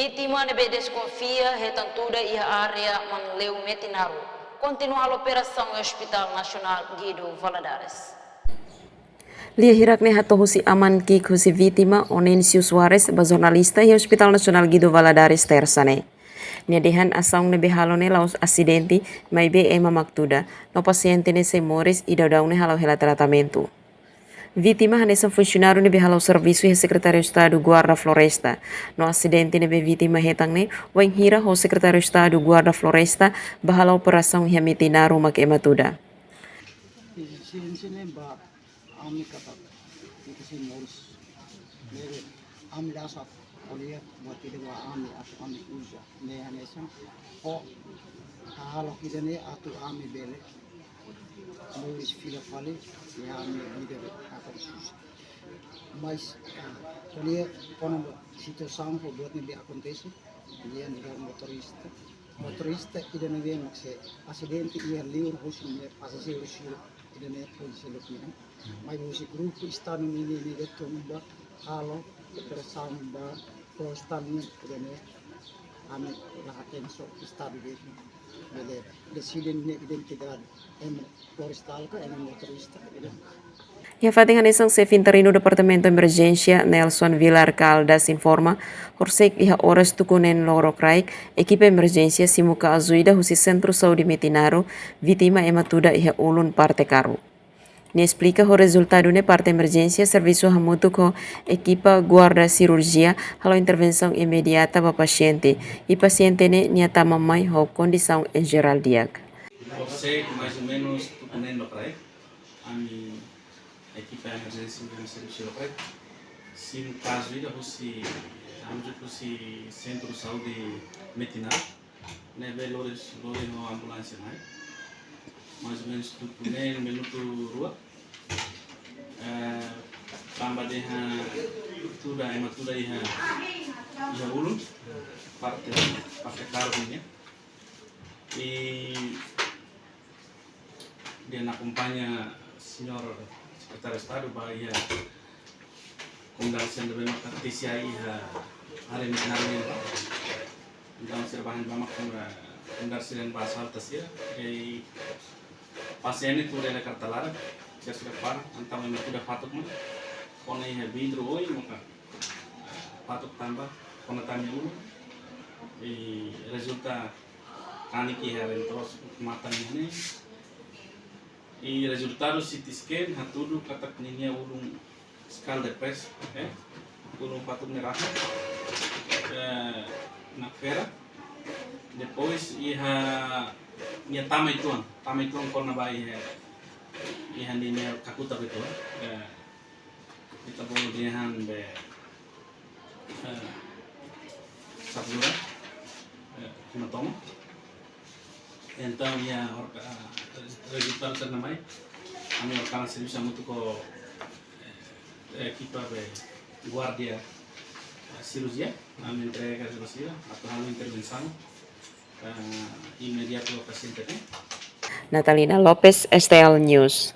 Vítima nebe desconfia retantura e área manleu metinaru. Continua a operação no Hospital Nacional Guido Valadares. Lia hirakne hatohusi aman ki husi vítima Onencio Suarez ba jornalista e Hospital Nacional Guido Valadares tersane. Niadehan asang nebe halone laos acidente mai be ema maktuda no paciente ne se mores e daudaune halau hela tratamento. Vítima hanessa funcionário nebe halau serviço e secretário de Estado Guarda Floresta. No acidente nebe vítima hetangne wain hira ho secretário de Estado Guarda Floresta bahala operação e mitinaru mak ematuda. Ami kata itu si Morris, jadi ami dasar oleh buat tidak ami atau ami usia, ne anesa, oh kalau kita ne atau ami bele, Morris fila fale, ya ami bide atau usia, mas oleh kono situação buat ne acontece, dia negara motorista ida ne vem makse acidente ia liur husin ne passageiro siro ida ne polisi lokina. Mas o grupo está no menino de tumba, halo, pressão da prostamina, ame la atenção está de decidem identidade florestal que é motorista. Ya fating hanesang Sefin Terino Departamento Emergência Nelson Villar Caldas informa horsek iha horas tukunen loro kraik equipe emergência simuka azuida husi centro saúde Metinaro vítima ematuda iha ulun parte karu. Ne explica o resultado ne parte emergência serviço hamutu com equipa guarda cirurgia halo intervenção imediata para paciente e paciente ne nyata mamai ho condição em geral diag. Você mais ou menos tukunen lo kraik ami equipa emergência do serviço local se no caso ida husi centro saúde Metina ne velores no ambulância mais ou menos tukunen minuto rua tambah dengan tuda iha ulun parte karunya e dia acompanha senhor secretário de Estado bahia conversa dengan notícia iha hari ini então serbahan bamak conversa dengan bahasa tasir e pasien itu dari Kartalara saya sudah par antara memang sudah patut mah kona iha bidro oi maka patut tambah kona tanya dulu resulta kani ki haren terus mata ini resultado CT scan hatudu kata ninya ulung skal de pres ulung patut merah na fera depois iha nia tama ituan kona bai iha ninya kakuta betul kita boleh dihan be sabura hematoma então ia resultado ternamai kami orkan serviço muito com equipa be guardia cirurgia kami entrega cirurgia atau hal intervenção imediato ao paciente. Natalina Lopez, STL News.